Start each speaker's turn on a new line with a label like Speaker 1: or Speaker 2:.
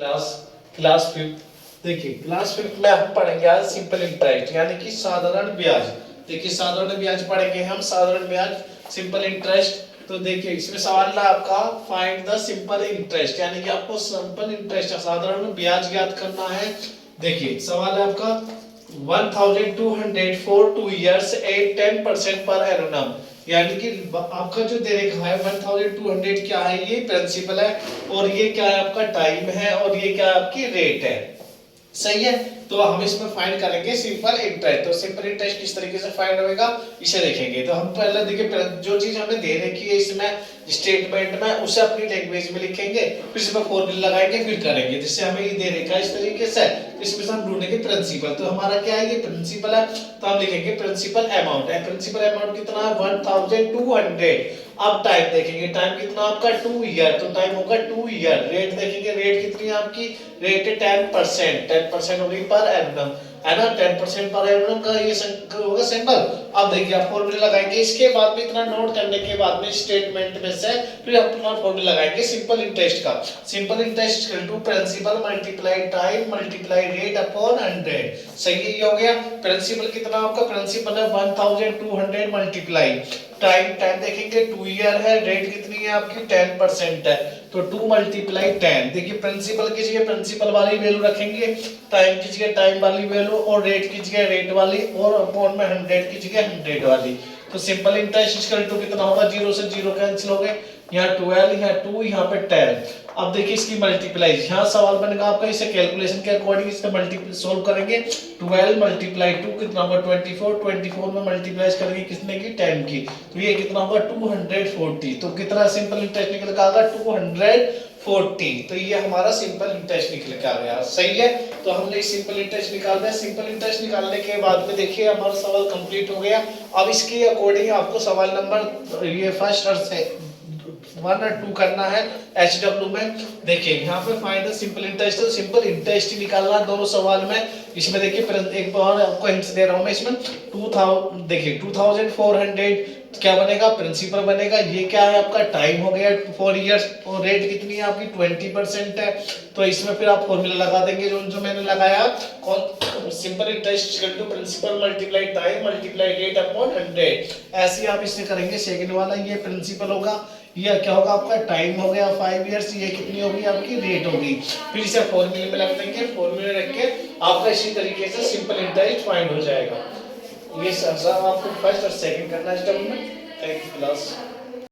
Speaker 1: Class class fifth. देखिए class fifth में हम पढ़ेंगे आज सिंपल इंटरेस्ट यानी कि साधारण ब्याज। देखिए साधारण ब्याज पढ़ेंगे हम, साधारण ब्याज सिंपल इंटरेस्ट। तो देखिए इसमें सवाल है आपका फाइंड द सिंपल इंटरेस्ट यानी कि आपको सिंपल इंटरेस्ट साधारण ब्याज ज्ञात करना है। देखिए सवाल है आपका 1200 फॉर 2 इयर्स एट 10% पर एनुअम यानी कि आपका जो दे रखा है 1200 क्या है, ये प्रिंसिपल है और ये क्या है आपका टाइम है और ये क्या है आपकी रेट है। सही है, तो हम इसमें फाइंड करेंगे सिंपल इंटरेस्ट। तो सिंपल इंटरेस्ट किस तरीके से फाइंड होएगा इसे देखेंगे। तो हम पहले देखिए जो चीज हमें दे रखी है इसमें स्टेटमेंट में उसे अपनी लैंग्वेज में लिखेंगे, फिर इसमें फॉर्मूला लगाएंगे, फिर करेंगे। जिससे हमें ये दे रखा है इस तरीके से, इसमें से हम ढूंढेंगे प्रिंसिपल। तो हमारा क्या है, ये प्रिंसिपल है, तो हम लिखेंगे प्रिंसिपल अमाउंट है। प्रिंसिपल अमाउंट कितना है 1200। अब टाइम देखेंगे, टाइम कितना आपका 2 ईयर, तो टाइम होगा 2 ईयर। रेट देखेंगे, रेट कितनी है आपकी, रेट है 10%। 10% होगी पर एनुअम, है ना। 10% पर एनुअम का ये होगा सिंबल। अब देखिए आप फॉर्मूला लगाएंगे, इसके बाद में इतना नोट करने के बाद में स्टेटमेंट में से फिर अपना फॉर्मूला लगाएंगे सिंपल इंटरेस्ट का। Simple interest equal to principal multiply time multiply rate upon 100। सही है, ये हो गया। प्रिंसिपल कितना आपका, प्रिंसिपल है 1200 मल्टीप्लाई टाइम, टाइम देखेंगे 2 ईयर है, रेट कितनी है आपकी 10% है, तो 2 मल्टीप्लाई 10। देखिए प्रिंसिपल की जगह प्रिंसिपल वाली वैल्यू रखेंगे, टाइम की जगह टाइम वाली वैल्यू और रेट की जगह रेट वाली और अपॉन में 100 की जगह 100 वाली। तो सिंपल इंटरेस्ट इक्वल टू कितना होगा, 0 से 0 कैंसिल हो गए, यहाँ 12 यहाँ 2 यहाँ पे 10। अब देखिए इसकी मल्टीप्लाई, यहाँ सवाल बनेगा आपका, इसे कैलकुलेशन के अकॉर्डिंग इसका मल्टीप्लाई सोल्व करेंगे। 12 मल्टीप्लाई 2 कितना होगा 24, 24 में मल्टीप्लाई करेंगे कितने की 10 की, तो ये कितना होगा 240। तो कितना सिंपल इंटरेस्ट निकल के आएगा 240। तो ये हमारा सिंपल इंटरेस्ट निकल के आ गया। सही है, तो हमने सिंपल इंटरेस्ट निकाल दिया। सिंपल इंटरेस्ट निकालने के बाद में देखिए हमारा सवाल कंप्लीट हो गया। अब इसके अकॉर्डिंग आपको सवाल नंबर ये फर्स्ट और से 1 और 2 करना है HW में। देखिए यहाँ पे फाइंड द सिंपल इंटरेस्ट, तो सिंपल इंटरेस्ट ही निकालना दोनों सवाल में। इसमें देखिए एक बार आपको हिंट्स दे रहा हूँ मैं इसमें 2000, देखिए 2400 क्या बनेगा, प्रिंसिपल बनेगा। ये क्या है आपका टाइम हो गया 4 इयर्स और रेट कितनी है आपकी 20% है। तो इसमें फिर आप फॉर्मूला लगा देंगे जो जो मैंने लगाया, कौन, simple interest equal to principal multiply time multiply rate upon 100। ऐसे आप इससे करेंगे। सेकंड वाला ये प्रिंसिपल होगा, ये क्या होगा आपका टाइम हो गया 5 इयर्स, ये कितनी होगी आपकी रेट होगी। फिर इसे फॉर्मूले में रख देंगे, फॉर्मूले रख के आपका इसी तरीके से सिंपल इंटरेस्ट फाइंड हो जाएगा। ये सब आपको फर्स्ट और सेकंड करना है स्टेप में। Thank you class.